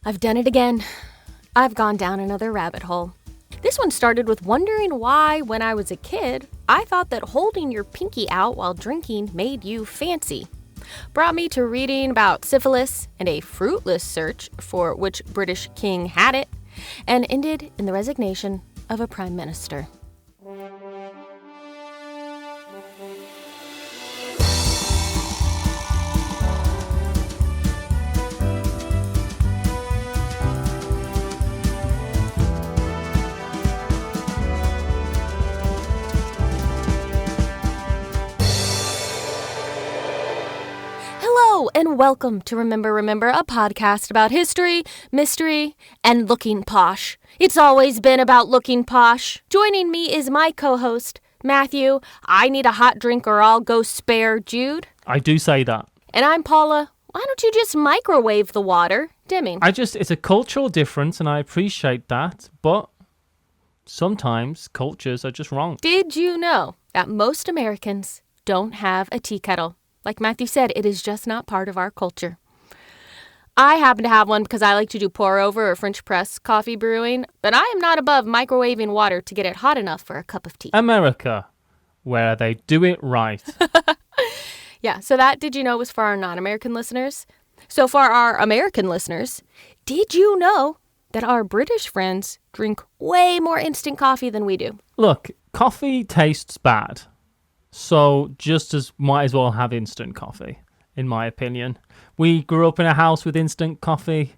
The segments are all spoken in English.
I've done it again. I've gone down another rabbit hole. This one started with wondering why, when I was a kid, I thought that holding your pinky out while drinking made you fancy. Brought me to reading about syphilis and a fruitless search for which British king had it, and ended in the resignation of a prime minister. Hello, and welcome to Remember, a podcast about history, mystery, and looking posh. It's always been about looking posh. Joining me is my co-host, Matthew. I need a hot drink or I'll go spare Jude. I do say that. And I'm Paula. Why don't you just microwave the water? Dimming. It's a cultural difference and I appreciate that, but sometimes cultures are just wrong. Did you know that most Americans don't have a tea kettle? Like Matthew said, it is just not part of our culture. I happen to have one because I like to do pour over or French press coffee brewing, but I am not above microwaving water to get it hot enough for a cup of tea. America, where they do it right. Yeah, so that, did you know, was for our non-American listeners? So for our American listeners, did you know that our British friends drink way more instant coffee than we do? Look, coffee tastes bad. So might as well have instant coffee, in my opinion. We grew up in a house with instant coffee.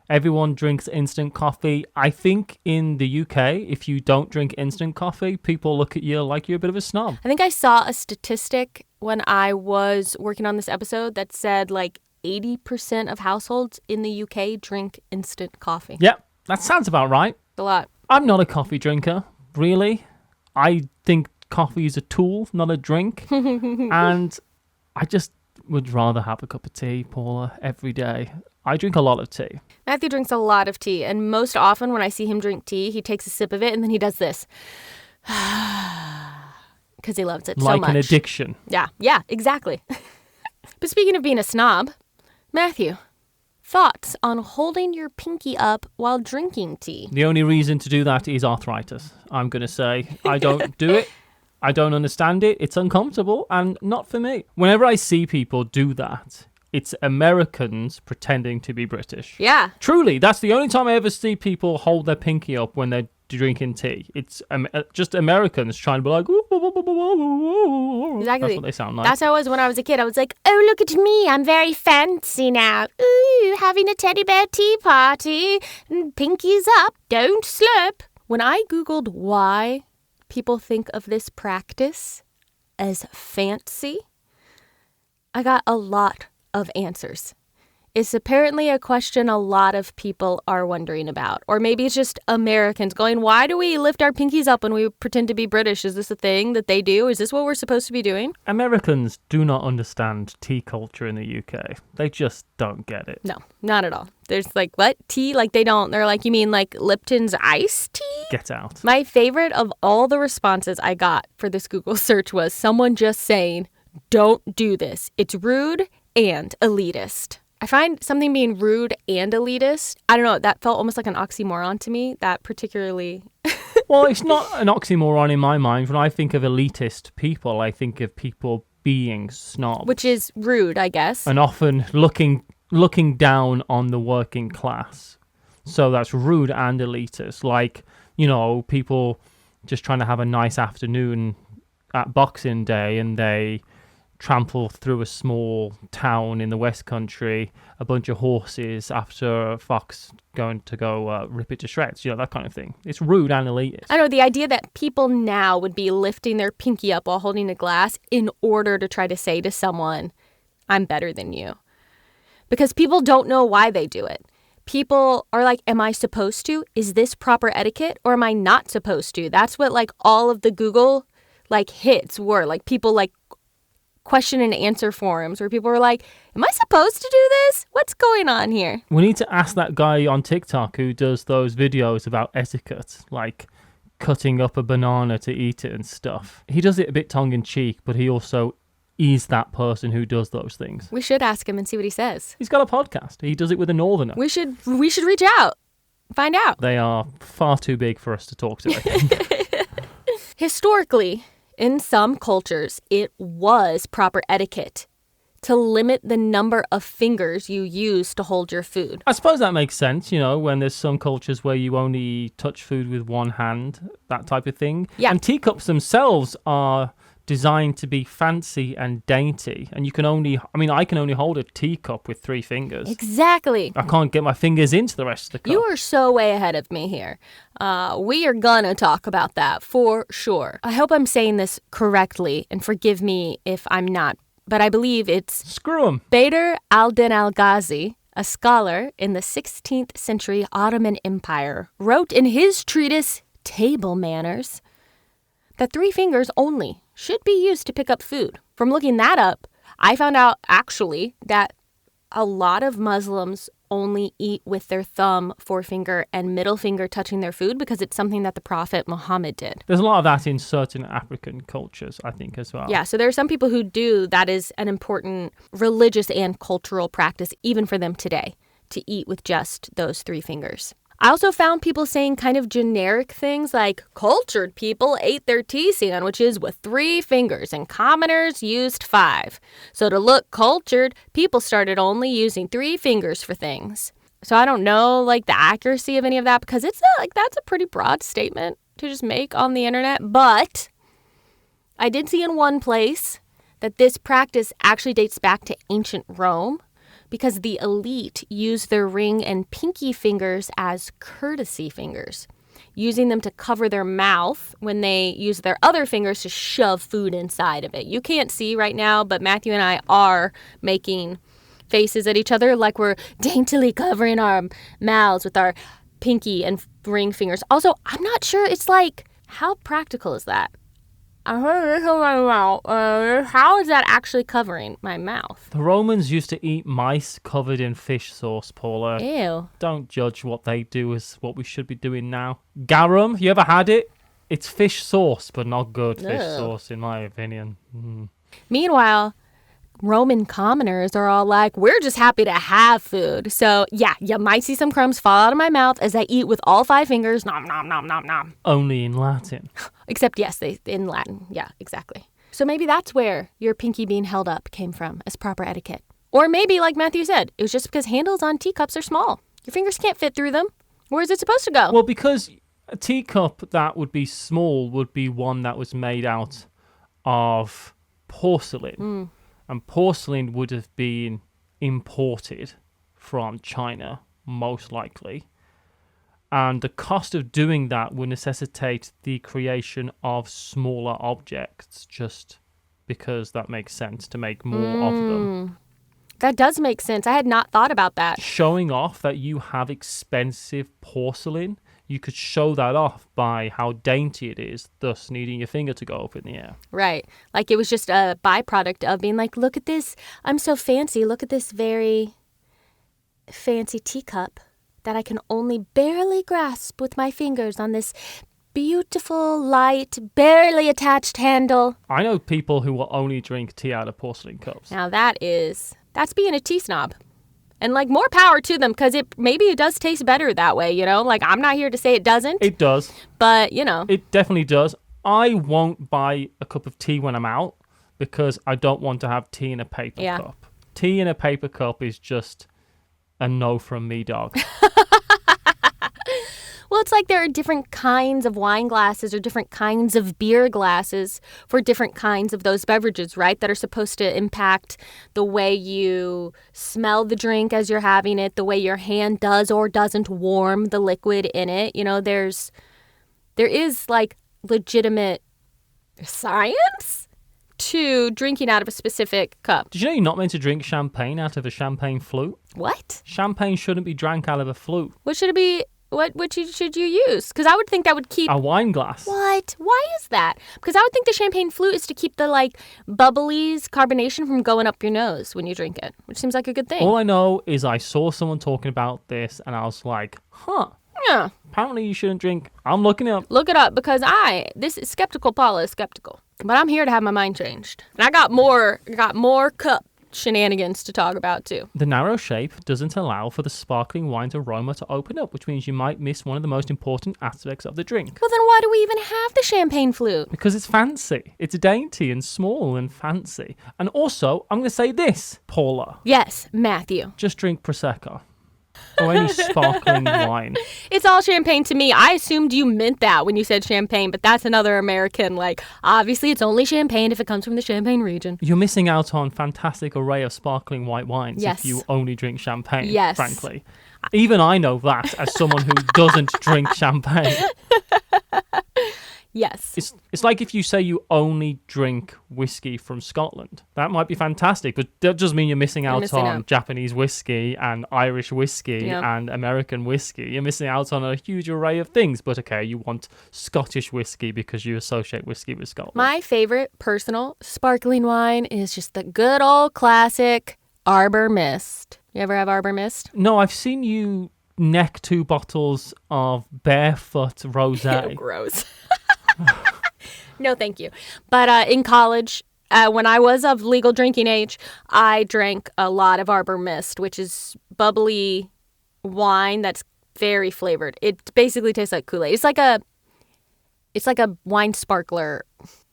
Everyone drinks instant coffee. I think in the UK, if you don't drink instant coffee, people look at you like you're a bit of a snob. I think I saw a statistic when I was working on this episode that said like 80% of households in the UK drink instant coffee. Yep, that sounds about right. A lot. I'm not a coffee drinker, really. I think coffee is a tool, not a drink. And I just would rather have a cup of tea, Paula, every day. I drink a lot of tea. Matthew drinks a lot of tea, and most often when I see him drink tea, he takes a sip of it and then he does this. Because he loves it so much. Like an addiction. Yeah, exactly. But speaking of being a snob, Matthew, thoughts on holding your pinky up while drinking tea? The only reason to do that is arthritis, I'm going to say. I don't do it. I don't understand it. It's uncomfortable and not for me. Whenever I see people do that, it's Americans pretending to be British. Yeah. Truly, that's the only time I ever see people hold their pinky up when they're drinking tea. It's just Americans trying to be like, exactly. That's what they sound like. That's how I was when I was a kid. I was like, oh, look at me. I'm very fancy now. Ooh, having a teddy bear tea party. Pinkies up. Don't slurp. When I Googled why people think of this practice as fancy, I got a lot of answers. It's apparently a question a lot of people are wondering about. Or maybe it's just Americans going, why do we lift our pinkies up when we pretend to be British? Is this a thing that they do? Is this what we're supposed to be doing? Americans do not understand tea culture in the UK. They just don't get it. No, not at all. There's like, what? Tea? Like they don't. They're like, you mean like Lipton's iced tea? Get out. My favorite of all the responses I got for this Google search was someone just saying, don't do this. It's rude and elitist. I find something being rude and elitist, I don't know, that felt almost like an oxymoron to me, that particularly... Well, it's not an oxymoron in my mind. When I think of elitist people, I think of people being snobs. Which is rude, I guess. And often looking down on the working class. So that's rude and elitist. Like, you know, people just trying to have a nice afternoon at Boxing Day and they trample through a small town in the West Country, a bunch of horses after a fox going to go rip it to shreds, you know, that kind of thing. It's rude and elitist. I know, the idea that people now would be lifting their pinky up while holding a glass in order to try to say to someone, I'm better than you. Because people don't know why they do it. People are like, am I supposed to? Is this proper etiquette? Or am I not supposed to? That's what like all of the Google like hits were. Like people like question and answer forums where people were like, am I supposed to do this? What's going on here? We need to ask that guy on TikTok who does those videos about etiquette, like cutting up a banana to eat it and stuff. He does it a bit tongue-in-cheek, but he also is that person who does those things. We should ask him and see what he says. He's got a podcast. He does it with a northerner. We should reach out. Find out. They are far too big for us to talk to, I think. Historically, in some cultures, it was proper etiquette to limit the number of fingers you use to hold your food. I suppose that makes sense, when there's some cultures where you only touch food with one hand, that type of thing. Yeah. And teacups themselves are designed to be fancy and dainty. And I can only hold a teacup with 3 fingers. Exactly. I can't get my fingers into the rest of the cup. You are so way ahead of me here. We are gonna talk about that for sure. I hope I'm saying this correctly, and forgive me if I'm not. But I believe it's Screw 'em. Badr al-Din al-Ghazi, a scholar in the 16th century Ottoman Empire, wrote in his treatise, Table Manners, that 3 fingers only should be used to pick up food. From looking that up, I found out actually that a lot of Muslims only eat with their thumb, forefinger, and middle finger touching their food because it's something that the Prophet Muhammad did. There's a lot of that in certain African cultures, I think, as well. Yeah, so there are some people who do. That is an important religious and cultural practice, even for them today, to eat with just those 3 fingers. I also found people saying kind of generic things like cultured people ate their tea sandwiches with 3 fingers and commoners used 5. So to look cultured, people started only using 3 fingers for things. So I don't know the accuracy of any of that because that's a pretty broad statement to just make on the internet. But I did see in one place that this practice actually dates back to ancient Rome, because the elite used their ring and pinky fingers as courtesy fingers, using them to cover their mouth when they use their other fingers to shove food inside of it. You can't see right now, but Matthew and I are making faces at each other like we're daintily covering our mouths with our pinky and ring fingers. Also, I'm not sure, how practical is that? How is that actually covering my mouth? The Romans used to eat mice covered in fish sauce, Paula. Ew. Don't judge what they do as what we should be doing now. Garum, you ever had it? It's fish sauce, but not good fish sauce, in my opinion. Meanwhile, Roman commoners are all like, we're just happy to have food. So, yeah, you might see some crumbs fall out of my mouth as I eat with all 5 fingers. Nom, nom, nom, nom, nom. Only in Latin. Except, yes, in Latin. Yeah, exactly. So maybe that's where your pinky being held up came from as proper etiquette. Or maybe, like Matthew said, it was just because handles on teacups are small. Your fingers can't fit through them. Where is it supposed to go? Well, because a teacup that would be small would be one that was made out of porcelain. And porcelain would have been imported from China, most likely. And the cost of doing that would necessitate the creation of smaller objects, just because that makes sense to make more of them. That does make sense. I had not thought about that. Showing off that you have expensive porcelain, you could show that off by how dainty it is, thus needing your finger to go up in the air. Right. Like it was just a byproduct of being like, look at this. I'm so fancy. Look at this very fancy teacup that I can only barely grasp with my fingers on this beautiful, light, barely attached handle. I know people who will only drink tea out of porcelain cups. Now that's being a tea snob. And more power to them, because maybe it does taste better that way, I'm not here to say it doesn't. It does. But, It definitely does. I won't buy a cup of tea when I'm out because I don't want to have tea in a paper cup. Tea in a paper cup is just a no from me, dog. Well, it's like there are different kinds of wine glasses or different kinds of beer glasses for different kinds of those beverages, right? That are supposed to impact the way you smell the drink as you're having it, the way your hand does or doesn't warm the liquid in it. There is legitimate science to drinking out of a specific cup. Did you know you're not meant to drink champagne out of a champagne flute? What? Champagne shouldn't be drank out of a flute. What should it be? What should you use? Because I would think that would keep... A wine glass. What? Why is that? Because I would think the champagne flute is to keep the, bubblies, carbonation from going up your nose when you drink it, which seems like a good thing. All I know is I saw someone talking about this, and I was like, Yeah. Apparently you shouldn't drink. I'm looking it up. Look it up, because this is skeptical Paula is skeptical. But I'm here to have my mind changed. And I got more cup shenanigans to talk about too. The narrow shape doesn't allow for the sparkling wine's aroma to open up, which means you might miss one of the most important aspects of the drink. Well, then why do we even have the champagne flute? Because it's fancy. It's dainty and small and fancy. And also, I'm going to say this, Paula. Yes, Matthew. Just drink Prosecco. Or any sparkling wine. It's all champagne to me. I assumed you meant that when you said champagne, but that's another American, obviously it's only champagne if it comes from the Champagne region. You're missing out on fantastic array of sparkling white wines Yes. if you only drink champagne, Yes. frankly. Even I know that as someone who doesn't drink champagne. Yes. It's like if you say you only drink whiskey from Scotland. That might be fantastic, but that does mean you're missing out on Japanese whiskey and Irish whiskey and American whiskey. You're missing out on a huge array of things. But okay, you want Scottish whiskey because you associate whiskey with Scotland. My favorite personal sparkling wine is just the good old classic Arbor Mist. You ever have Arbor Mist? No, I've seen you neck 2 bottles of Barefoot Rosé. Gross. No, thank you. But in college, when I was of legal drinking age, I drank a lot of Arbor Mist, which is bubbly wine that's very flavored. It basically tastes like Kool-Aid. It's like a wine sparkler.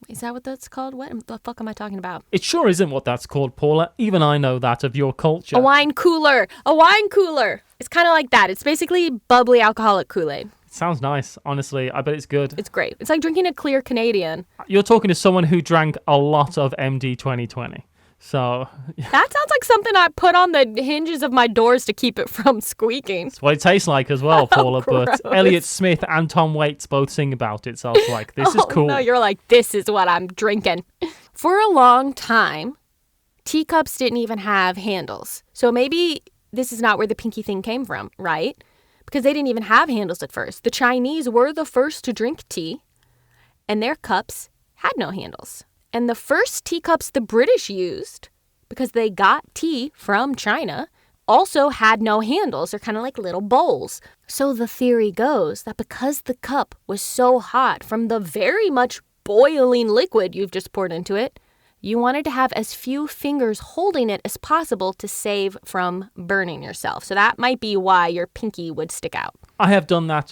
Is that what that's called? What the fuck am I talking about? It sure isn't what that's called, Paula. Even I know that of your culture. A wine cooler. A wine cooler. It's kind of like that. It's basically bubbly alcoholic Kool-Aid. Sounds nice, honestly. I bet it's good. It's great. It's like drinking a clear Canadian. You're talking to someone who drank a lot of MD 2020. So that sounds like something I put on the hinges of my doors to keep it from squeaking. It's what it tastes like as well, Paula. Gross. But Elliot Smith and Tom Waits both sing about it. So I was like, this is cool. No, you're like, this is what I'm drinking. For a long time, teacups didn't even have handles. So maybe this is not where the pinky thing came from, right? Because they didn't even have handles at first. The Chinese were the first to drink tea, and their cups had no handles. And the first teacups the British used, because they got tea from China, also had no handles. They're kind of like little bowls. So the theory goes that because the cup was so hot from the very much boiling liquid you've just poured into it, you wanted to have as few fingers holding it as possible to save from burning yourself. So that might be why your pinky would stick out. I have done that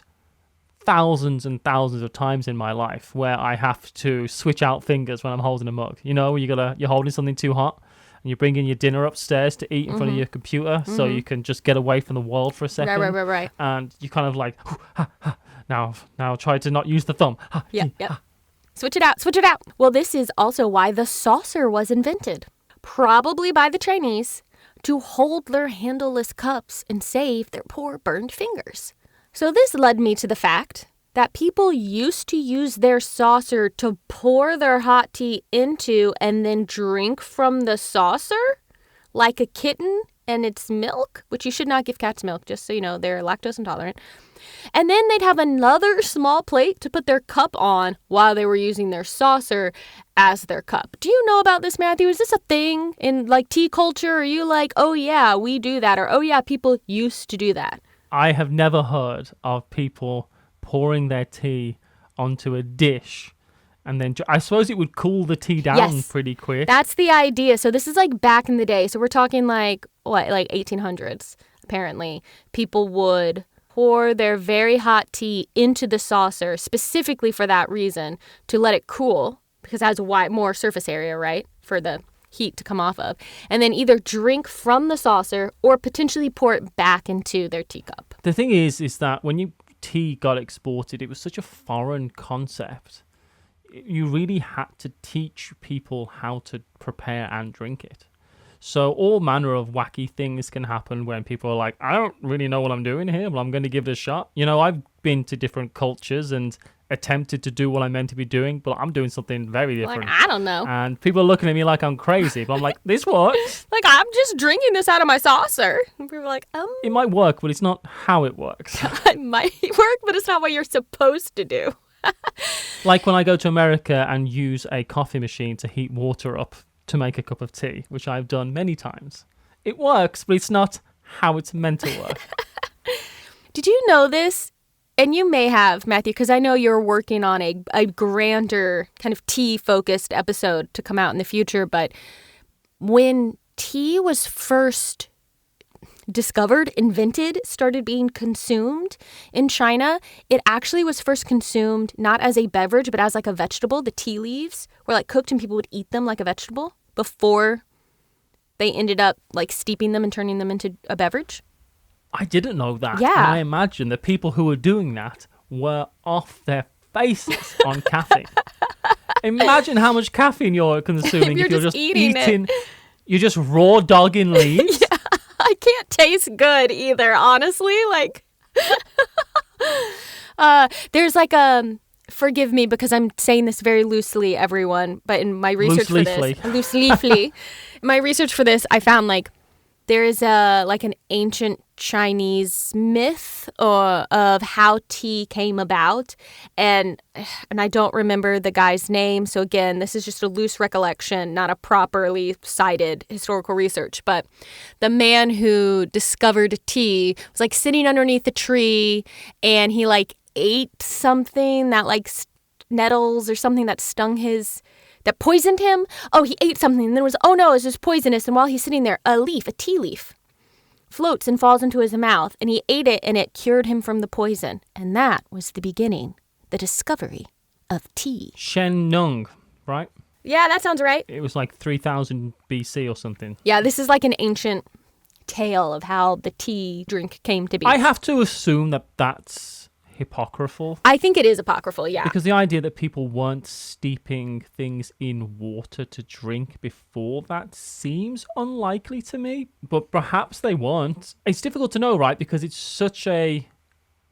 thousands and thousands of times in my life where I have to switch out fingers when I'm holding a mug. You know, you're holding something too hot and you're bringing your dinner upstairs to eat in front of your computer so you can just get away from the world for a second. Right. And you kind of like, now try to not use the thumb. Yeah. Switch it out. Well, this is also why the saucer was invented. Probably by the Chinese to hold their handleless cups and save their poor burned fingers. So this led me to the fact that people used to use their saucer to pour their hot tea into and then drink from the saucer like a kitten and its milk, which you should not give cats milk, just so you know, they're lactose intolerant. And then they'd have another small plate to put their cup on while they were using their saucer as their cup. Do you know about this, Matthew? Is this a thing in tea culture? Are you like, oh yeah, we do that? Or oh yeah, people used to do that? I have never heard of people pouring their tea onto a dish and then I suppose it would cool the tea down pretty quick. That's the idea. So this is back in the day. So we're talking 1800s, apparently. People would pour their very hot tea into the saucer specifically for that reason, to let it cool because it has more surface area, right, for the heat to come off of, and then either drink from the saucer or potentially pour it back into their teacup. The thing is that when tea got exported, it was such a foreign concept. You really had to teach people how to prepare and drink it. So all manner of wacky things can happen when people are like, I don't really know what I'm doing here, but I'm going to give it a shot. You know, I've been to different cultures and attempted to do what I'm meant to be doing, but I'm doing something very different. I don't know. And people are looking at me like I'm crazy, but I'm like, this works. I'm just drinking this out of my saucer. And people are like, It might work, but it's not how it works. It might work, but it's not what you're supposed to do. Like when I go to America and use a coffee machine to heat water up to make a cup of tea, which I've done many times. It works, but it's not how it's meant to work. Did you know this? And you may have, Matthew, because I know you're working on a grander kind of tea-focused episode to come out in the future, but when tea was first discovered, invented, started being consumed in China, it actually was first consumed not as a beverage, but as like a vegetable. The tea leaves were like cooked and people would eat them like a vegetable before they ended up like steeping them and turning them into a beverage. I didn't know that. Yeah. And I imagine the people who were doing that were off their faces on caffeine. Imagine how much caffeine you're consuming if you're just eating it. You're just raw dogging leaves. Yeah, I can't taste good either, honestly. Like, there's like forgive me because I'm saying this very loosely, everyone, but in my research my research for this, I found like there is like an ancient Chinese myth of how tea came about, and I don't remember the guy's name. So again, this is just a loose recollection, not a properly cited historical research. But the man who discovered tea was like sitting underneath a tree, and he like ate something that like nettles or something that that poisoned him. Oh, he ate something and then it was just poisonous. And while he's sitting there, a tea leaf, floats and falls into his mouth, and he ate it and it cured him from the poison. And that was the beginning, the discovery of tea. Shen Nung, right? Yeah, that sounds right. It was like 3000 BC or something. Yeah, this is like an ancient tale of how the tea drink came to be. I have to assume that that's apocryphal. I think it is apocryphal, yeah. Because the idea that people weren't steeping things in water to drink before that seems unlikely to me, but perhaps they weren't. It's difficult to know, right? Because it's such a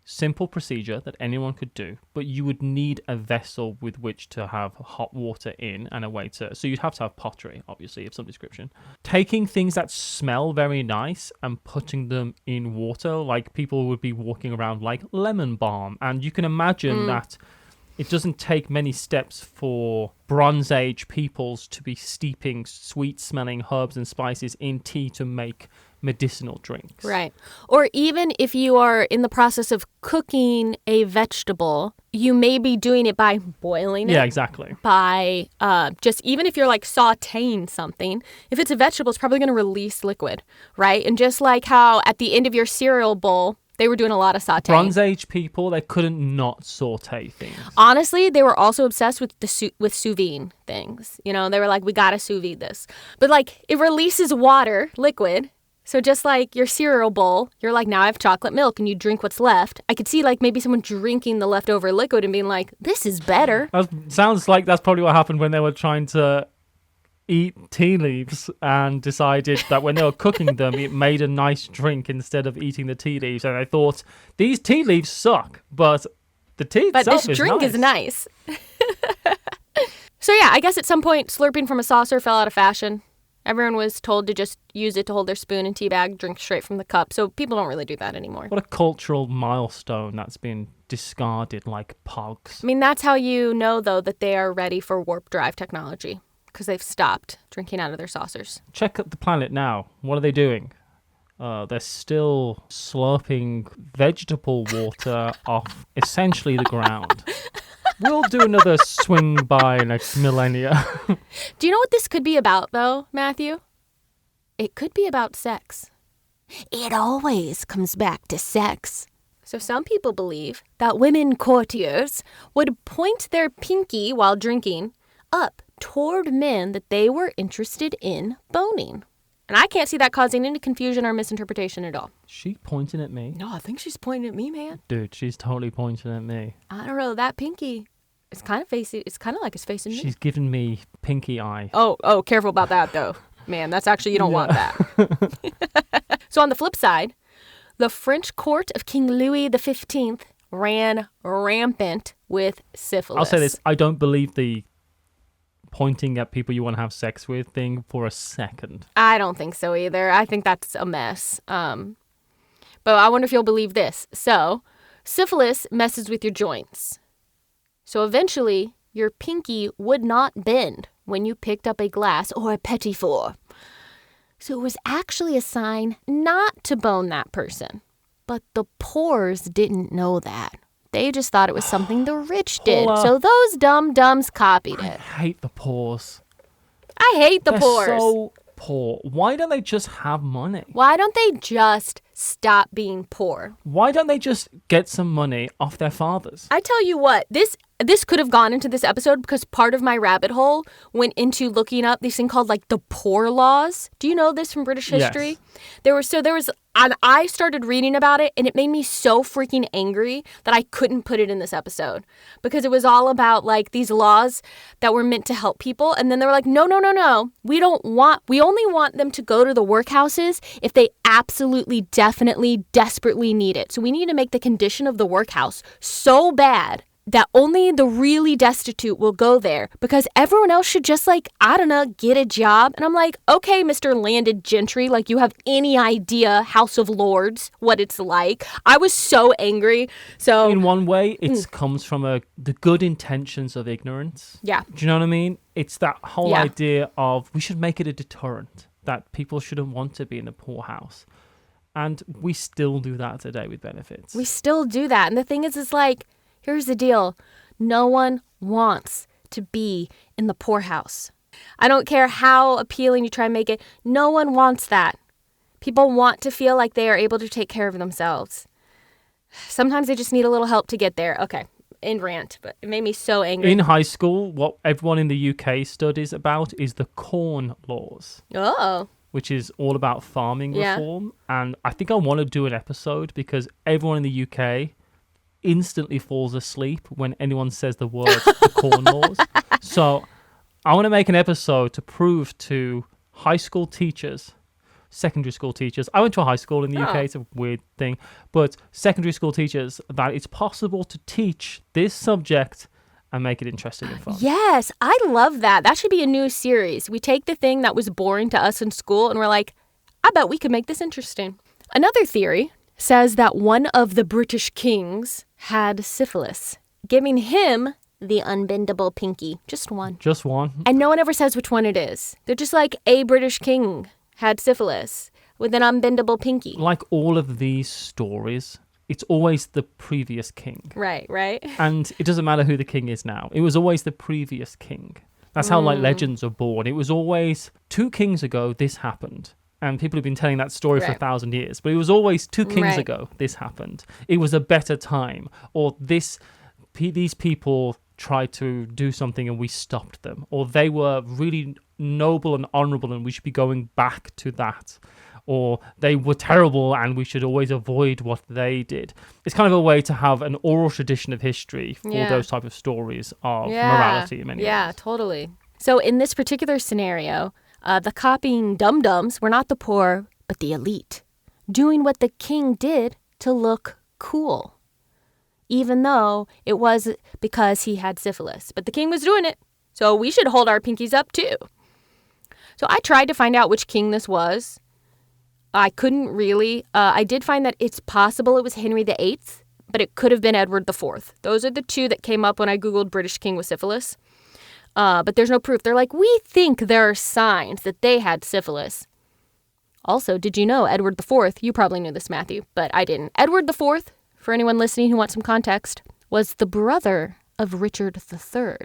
simple procedure that anyone could do, but you would need a vessel with which to have hot water in and a way to... So you'd have to have pottery, obviously, of some description. Taking things that smell very nice and putting them in water, like people would be walking around like lemon balm. And you can imagine that it doesn't take many steps for Bronze Age peoples to be steeping sweet-smelling herbs and spices in tea to make medicinal drinks. Right. Or even if you are in the process of cooking a vegetable, you may be doing it by boiling it. Yeah, exactly. By just even if you're like sauteing something, if it's a vegetable, it's probably going to release liquid, right? And just like how at the end of your cereal bowl, they were doing a lot of sauteing. Bronze Age people, they couldn't not saute things. Honestly, they were also obsessed with with sous vide things. You know, they were like, we got to sous vide this. But like, it releases water, liquid. So just like your cereal bowl, you're like, now I have chocolate milk, and you drink what's left. I could see like maybe someone drinking the leftover liquid and being like, this is better. That sounds like that's probably what happened when they were trying to eat tea leaves and decided that when they were cooking them, it made a nice drink instead of eating the tea leaves. And I thought, these tea leaves suck, but the tea itself is nice. But this drink is nice. So yeah, I guess at some point, slurping from a saucer fell out of fashion. Everyone was told to just use it to hold their spoon and tea bag, drink straight from the cup. So people don't really do that anymore. What a cultural milestone that's been discarded like pugs. I mean, that's how you know, though, that they are ready for warp drive technology, because they've stopped drinking out of their saucers. Check out the planet now. What are they doing? They're still slurping vegetable water off essentially the ground. We'll do another swing by next millennia. Do you know what this could be about, though, Matthew? It could be about sex. It always comes back to sex. So some people believe that women courtiers would point their pinky while drinking up toward men that they were interested in boning. And I can't see that causing any confusion or misinterpretation at all. She pointing at me? No, I think she's pointing at me, man. Dude, she's totally pointing at me. I don't know, that pinky, it's kind of like it's facing me. She's giving me pinky eye. Oh, careful about that, though. Man, that's actually, you don't want that. So on the flip side, the French court of King Louis XV ran rampant with syphilis. I'll say this, I don't believe the pointing at people you want to have sex with thing for a second. I don't think so either. I think that's a mess. But I wonder if you'll believe this. So, syphilis messes with your joints. So eventually, your pinky would not bend when you picked up a glass or a petit four. So it was actually a sign not to bone that person. But the pores didn't know that. They just thought it was something the rich did. Paula. So those dumb-dumbs copied I it. hate the poors. I hate the They're poors. so poor. Why don't they just have money? Why don't they just stop being poor? Why don't they just get some money off their fathers? I tell you what, this could have gone into this episode because part of my rabbit hole went into looking up this thing called like the poor laws. Do you know this from British history? Yes. And I started reading about it and it made me so freaking angry that I couldn't put it in this episode because it was all about like these laws that were meant to help people. And then they were like, no. We only want them to go to the workhouses if they absolutely, definitely, desperately need it. So we need to make the condition of the workhouse so bad that only the really destitute will go there because everyone else should just like, I don't know, get a job. And I'm like, okay, Mr. Landed Gentry, like you have any idea, House of Lords, what it's like. I was so angry. So in one way, it comes from the good intentions of ignorance. Yeah. Do you know what I mean? It's that whole Yeah. idea of we should make it a deterrent that people shouldn't want to be in a poorhouse. And we still do that today with benefits. We still do that. And the thing is, it's like, here's the deal. No one wants to be in the poorhouse. I don't care how appealing you try and make it. No one wants that. People want to feel like they are able to take care of themselves. Sometimes they just need a little help to get there. Okay, end rant, but it made me so angry. In high school, what everyone in the UK studies about is the corn laws. Oh. Which is all about farming Yeah. reform. And I think I want to do an episode because everyone in the UK instantly falls asleep when anyone says the words the corn laws. So I want to make an episode to prove to high school teachers, secondary school teachers. I went to a high school in the UK. It's a weird thing. But secondary school teachers, that it's possible to teach this subject and make it interesting and fun. Yes, I love that. That should be a new series. We take the thing that was boring to us in school and we're like, I bet we could make this interesting. Another theory says that one of the British kings had syphilis, giving him the unbendable pinky. Just one. Just one. And no one ever says which one it is. They're just like, a British king had syphilis with an unbendable pinky. Like all of these stories, it's always the previous king. Right. And it doesn't matter who the king is now. It was always the previous king. That's how like legends are born. It was always 2 kings ago this happened. And people have been telling that story for 1,000 years. But it was always 2 kings ago this happened. It was a better time. Or these people tried to do something and we stopped them. Or they were really noble and honorable and we should be going back to that. Or they were terrible and we should always avoid what they did. It's kind of a way to have an oral tradition of history for those type of stories of morality in many ways. Yeah, totally. So in this particular scenario, the copying dum-dums were not the poor, but the elite, doing what the king did to look cool, even though it was because he had syphilis. But the king was doing it, so we should hold our pinkies up too. So I tried to find out which king this was. I couldn't really. I did find that it's possible it was Henry VIII, but it could have been Edward IV. Those are the 2 that came up when I Googled British king with syphilis. But there's no proof. They're like, we think there are signs that they had syphilis. Also, did you know Edward IV, you probably knew this, Matthew, but I didn't. Edward IV, for anyone listening who wants some context, was the brother of Richard III.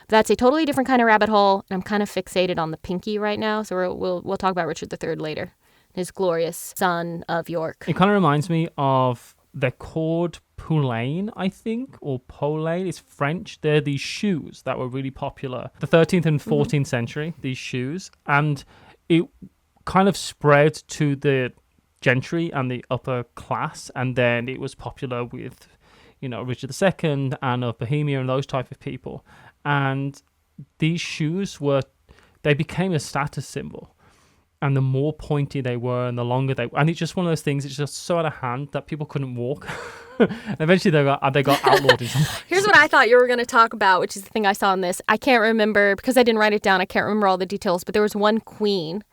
That's a totally different kind of rabbit hole, and I'm kind of fixated on the pinky right now, so we'll talk about Richard III later, his glorious son of York. It kind of reminds me of, they're called poulain, I think, or polain. It's French. They're these shoes that were really popular the 13th and 14th century, these shoes. And it kind of spread to the gentry and the upper class. And then it was popular with, Richard II, Anne of Bohemia, and those type of people. And these shoes they became a status symbol. And the more pointy they were and the longer they were. And it's just one of those things, it's just so out of hand that people couldn't walk. And eventually they got outlawed in some places. Here's what I thought you were going to talk about, which is the thing I saw in this. I can't remember, because I didn't write it down, I can't remember all the details, but there was one queen,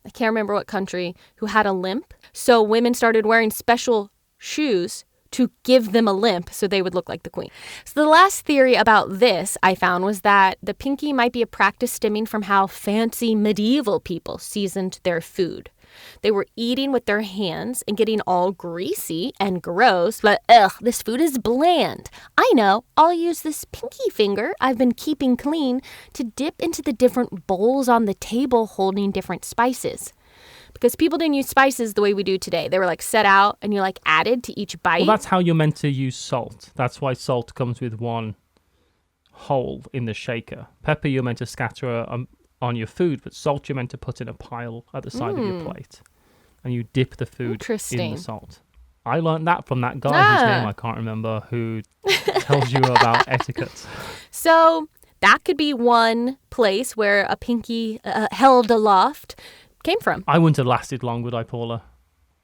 I can't remember what country, who had a limp. So women started wearing special shoes to give them a limp so they would look like the queen. So the last theory about this I found was that the pinky might be a practice stemming from how fancy medieval people seasoned their food. They were eating with their hands and getting all greasy and gross, but ugh, this food is bland. I know, I'll use this pinky finger I've been keeping clean to dip into the different bowls on the table holding different spices. Because people didn't use spices the way we do today. They were like set out and you like added to each bite. Well, that's how you're meant to use salt. That's why salt comes with one hole in the shaker. Pepper you're meant to scatter on your food, but salt you're meant to put in a pile at the side of your plate. And you dip the food in the salt. I learned that from that guy whose name I can't remember, who tells you about etiquette. So that could be one place where a pinky held aloft came from. I wouldn't have lasted long, would I, Paula?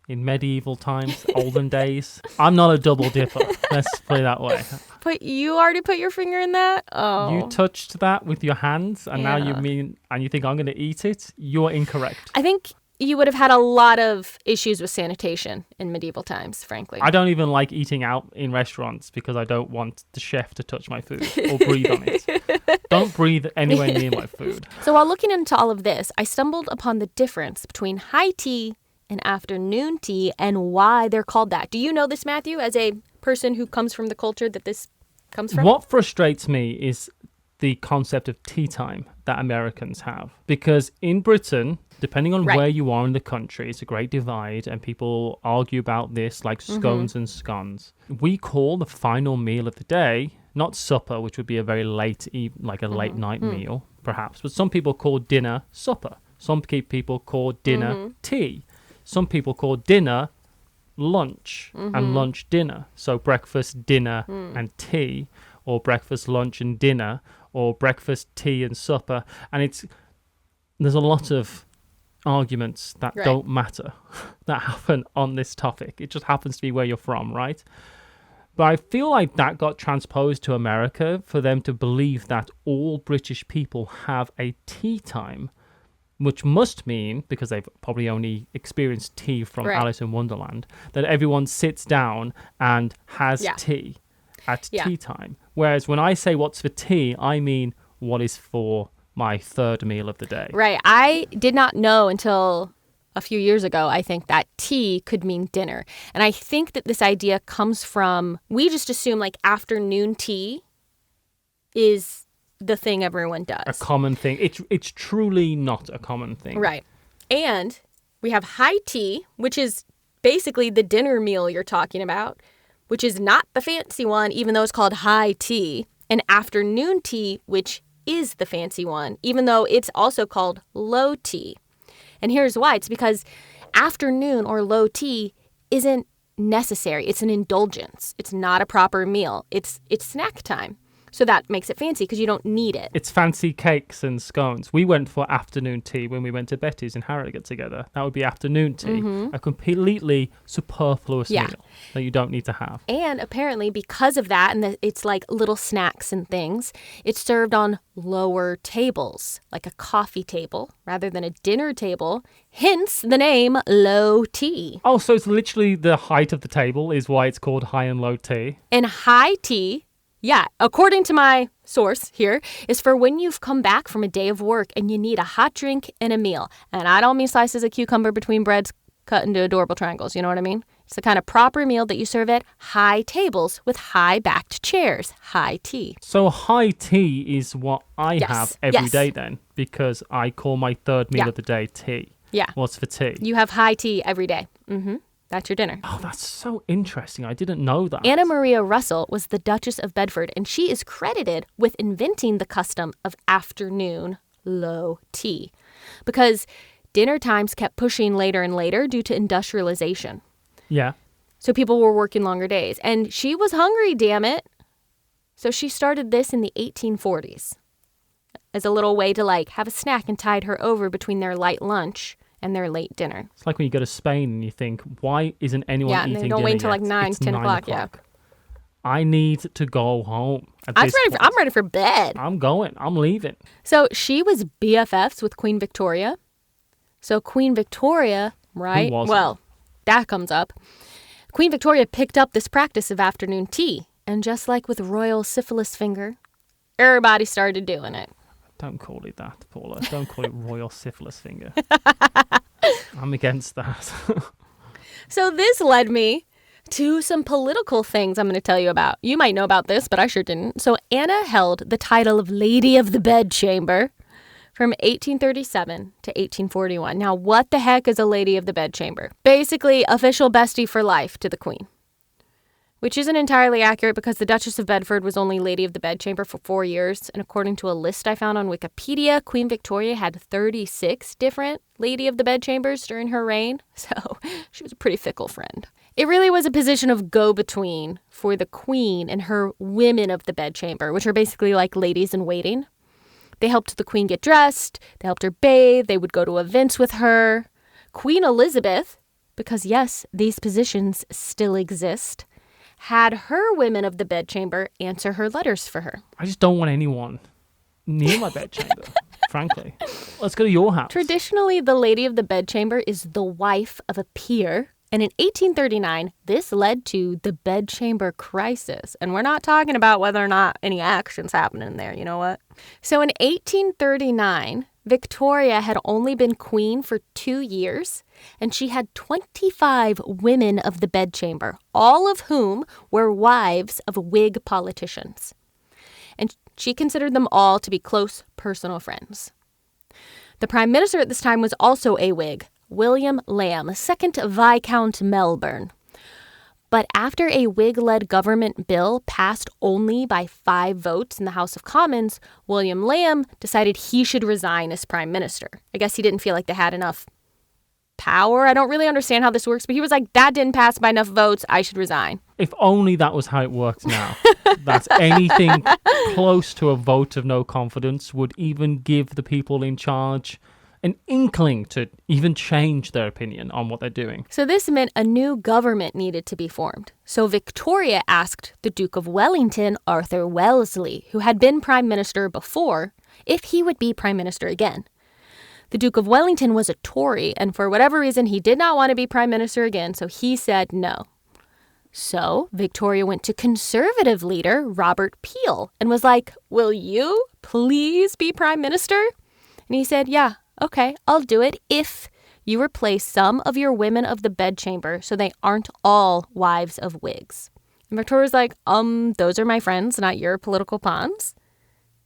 In medieval times, olden days. I'm not a double dipper. Let's put it that way. But you already put your finger in that? Oh. You touched that with your hands, and now you think I'm going to eat it? You're incorrect. I think you would have had a lot of issues with sanitation in medieval times, frankly. I don't even like eating out in restaurants because I don't want the chef to touch my food or breathe on it. Don't breathe anywhere near my food. So while looking into all of this, I stumbled upon the difference between high tea and afternoon tea and why they're called that. Do you know this, Matthew, as a person who comes from the culture that this comes from? What frustrates me is the concept of tea time that Americans have. Because in Britain, depending on where you are in the country, it's a great divide, and people argue about this like scones and scones. We call the final meal of the day, not supper, which would be a very late, late night meal, perhaps, but some people call dinner supper. Some people call dinner tea. Some people call dinner lunch and lunch dinner. So breakfast, dinner and tea, or breakfast, lunch and dinner, or breakfast, tea and supper. And there's a lot of arguments that don't matter that happen on this topic. It just happens to be where you're from, right? But I feel like that got transposed to America for them to believe that all British people have a tea time, which must mean, because they've probably only experienced tea from Alice in Wonderland, that everyone sits down and has tea at tea time. Whereas when I say what's for tea, I mean what is for my third meal of the day. Right. I did not know until a few years ago, I think, that tea could mean dinner. And I think that this idea comes from, we just assume like afternoon tea is the thing everyone does. A common thing. It's truly not a common thing. Right. And we have high tea, which is basically the dinner meal you're talking about, which is not the fancy one, even though it's called high tea, and afternoon tea, which is the fancy one, even though it's also called low tea. And here's why. It's because afternoon or low tea isn't necessary. It's an indulgence. It's not a proper meal. It's snack time. So that makes it fancy because you don't need it. It's fancy cakes and scones. We went for afternoon tea when we went to Betty's in Harrogate together. That would be afternoon tea. A completely superfluous meal that you don't need to have. And apparently because of that, and it's like little snacks and things, it's served on lower tables, like a coffee table rather than a dinner table. Hence the name low tea. Oh, so it's literally the height of the table is why it's called high and low tea. And high tea, according to my source here, is for when you've come back from a day of work and you need a hot drink and a meal. And I don't mean slices of cucumber between breads cut into adorable triangles. You know what I mean? It's the kind of proper meal that you serve at high tables with high-backed chairs. High tea. So high tea is what I have every day then, because I call my third meal of the day tea. Yeah. What's for tea? You have high tea every day. That's your dinner. Oh, that's so interesting. I didn't know that. Anna Maria Russell was the Duchess of Bedford, and she is credited with inventing the custom of afternoon low tea because dinner times kept pushing later and later due to industrialization. Yeah. So people were working longer days, and she was hungry, damn it. So she started this in the 1840s as a little way to like have a snack and tide her over between their light lunch and their late dinner. It's like when you go to Spain and you think, why isn't anyone eating dinner yet? Yeah, and they don't wait until like 9, it's 10 9 o'clock. Yeah. I need to go home. I'm ready for bed. I'm going. I'm leaving. So she was BFFs with Queen Victoria. So Queen Victoria, right? Who wasn't? Well, that comes up. Queen Victoria picked up this practice of afternoon tea. And just like with royal syphilis finger, everybody started doing it. Don't call it that, Paula. Don't call it royal syphilis finger. I'm against that. So this led me to some political things I'm going to tell you about. You might know about this, but I sure didn't. So Anna held the title of Lady of the Bedchamber from 1837 to 1841. Now, what the heck is a Lady of the Bedchamber? Basically, official bestie for life to the Queen. Which isn't entirely accurate because the Duchess of Bedford was only Lady of the Bedchamber for 4 years. And according to a list I found on Wikipedia, Queen Victoria had 36 different Lady of the Bedchambers during her reign. So she was a pretty fickle friend. It really was a position of go-between for the Queen and her women of the bedchamber, which are basically like ladies in waiting. They helped the Queen get dressed. They helped her bathe. They would go to events with her. Queen Elizabeth, because yes, these positions still exist, had her women of the bedchamber answer her letters for her. I just don't want anyone near my bedchamber, frankly. Let's go to your house. Traditionally, the Lady of the Bedchamber is the wife of a peer. And in 1839, this led to the bedchamber crisis. And we're not talking about whether or not any action's happening there, you know what? So in 1839, Victoria had only been queen for 2 years, and she had 25 women of the bedchamber, all of whom were wives of Whig politicians. And she considered them all to be close personal friends. The prime minister at this time was also a Whig, William Lamb, 2nd Viscount Melbourne. But after a Whig-led government bill passed only by 5 votes in the House of Commons, William Lamb decided he should resign as prime minister. I guess he didn't feel like they had enough power. I don't really understand how this works, but he was like, that didn't pass by enough votes. I should resign. If only that was how it works now. That's anything close to a vote of no confidence would even give the people in charge an inkling to even change their opinion on what they're doing. So this meant a new government needed to be formed. So Victoria asked the Duke of Wellington, Arthur Wellesley, who had been prime minister before, if he would be prime minister again. The Duke of Wellington was a Tory, and for whatever reason, he did not want to be prime minister again, so he said no. So Victoria went to conservative leader Robert Peel and was like, will you please be prime minister? And he said, yeah. Okay, I'll do it if you replace some of your women of the bedchamber so they aren't all wives of Whigs. And Victoria's like, those are my friends, not your political pawns.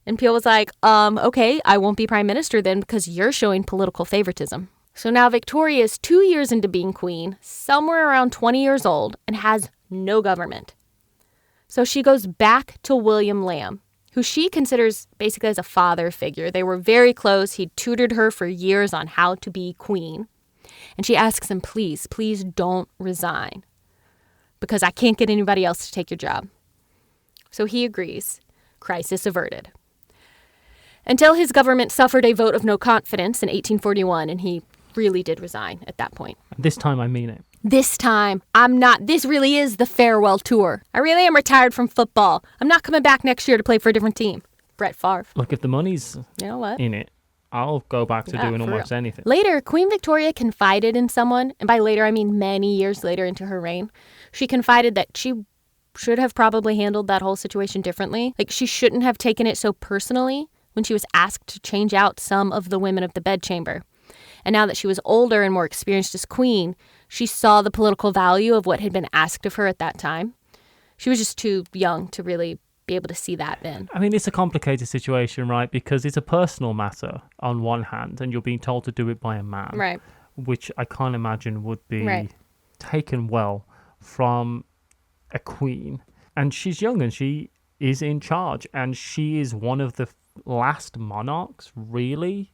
And Peel was like, okay, I won't be prime minister then because you're showing political favoritism. So now Victoria is 2 years into being queen, somewhere around 20 years old, and has no government. So she goes back to William Lamb, who she considers basically as a father figure. They were very close. He tutored her for years on how to be queen. And she asks him, please don't resign because I can't get anybody else to take your job. So he agrees. Crisis averted. Until his government suffered a vote of no confidence in 1841, and he really did resign at that point. This time I mean it. This time, I'm not. This really is the farewell tour. I really am retired from football. I'm not coming back next year to play for a different team. Brett Favre. Look, if the money's in it, I'll go back to doing almost anything. Later, Queen Victoria confided in someone, and by later I mean many years later into her reign, she confided that she should have probably handled that whole situation differently. Like, she shouldn't have taken it so personally when she was asked to change out some of the women of the bedchamber. And now that she was older and more experienced as queen, she saw the political value of what had been asked of her at that time. She was just too young to really be able to see that then. I mean, it's a complicated situation, right? Because it's a personal matter on one hand, and you're being told to do it by a man. Right. Which I can't imagine would be taken well from a queen. And she's young and she is in charge. And she is one of the last monarchs, really,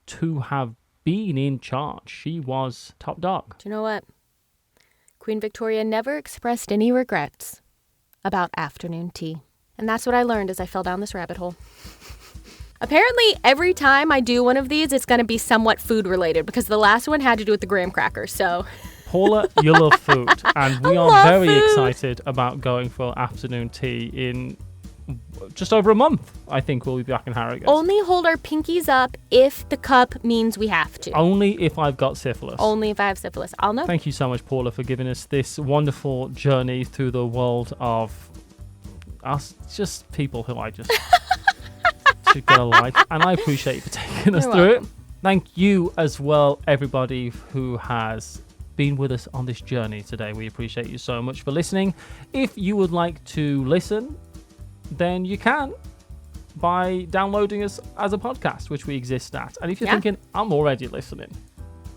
to have been in charge. She was top dog. Do you know what? Queen Victoria never expressed any regrets about afternoon tea. And that's what I learned as I fell down this rabbit hole. Apparently, every time I do one of these, it's going to be somewhat food related because the last one had to do with the graham crackers. So, Paula, you love food. And we are very excited about going for afternoon tea in just over a month. I think we'll be back in Harrogate. Only hold our pinkies up if the cup means we have to. Only if I've got syphilis. Only if I have syphilis. I'll know. Thank you so much, Paula, for giving us this wonderful journey through the world of us, just people who I just should get a life. And I appreciate you for taking us through it. Thank you as well, everybody who has been with us on this journey today. We appreciate you so much for listening. If you would like to listen, then you can by downloading us as a podcast, which we exist at. And if you're thinking, I'm already listening,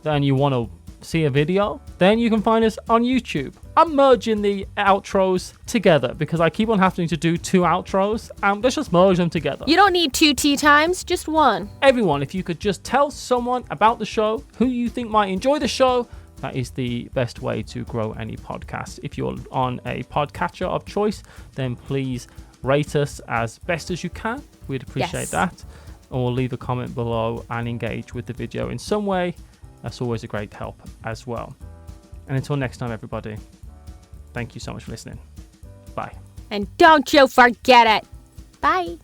then you want to see a video, then you can find us on YouTube. I'm merging the outros together because I keep on having to do 2 outros. Let's just merge them together. You don't need 2 tea times, just 1. Everyone, if you could just tell someone about the show who you think might enjoy the show, that is the best way to grow any podcast. If you're on a podcatcher of choice, then please rate us as best as you can. We'd appreciate that. Or leave a comment below and engage with the video in some way. That's always a great help as well. And until next time, everybody, thank you so much for listening. Bye. And don't you forget it. Bye.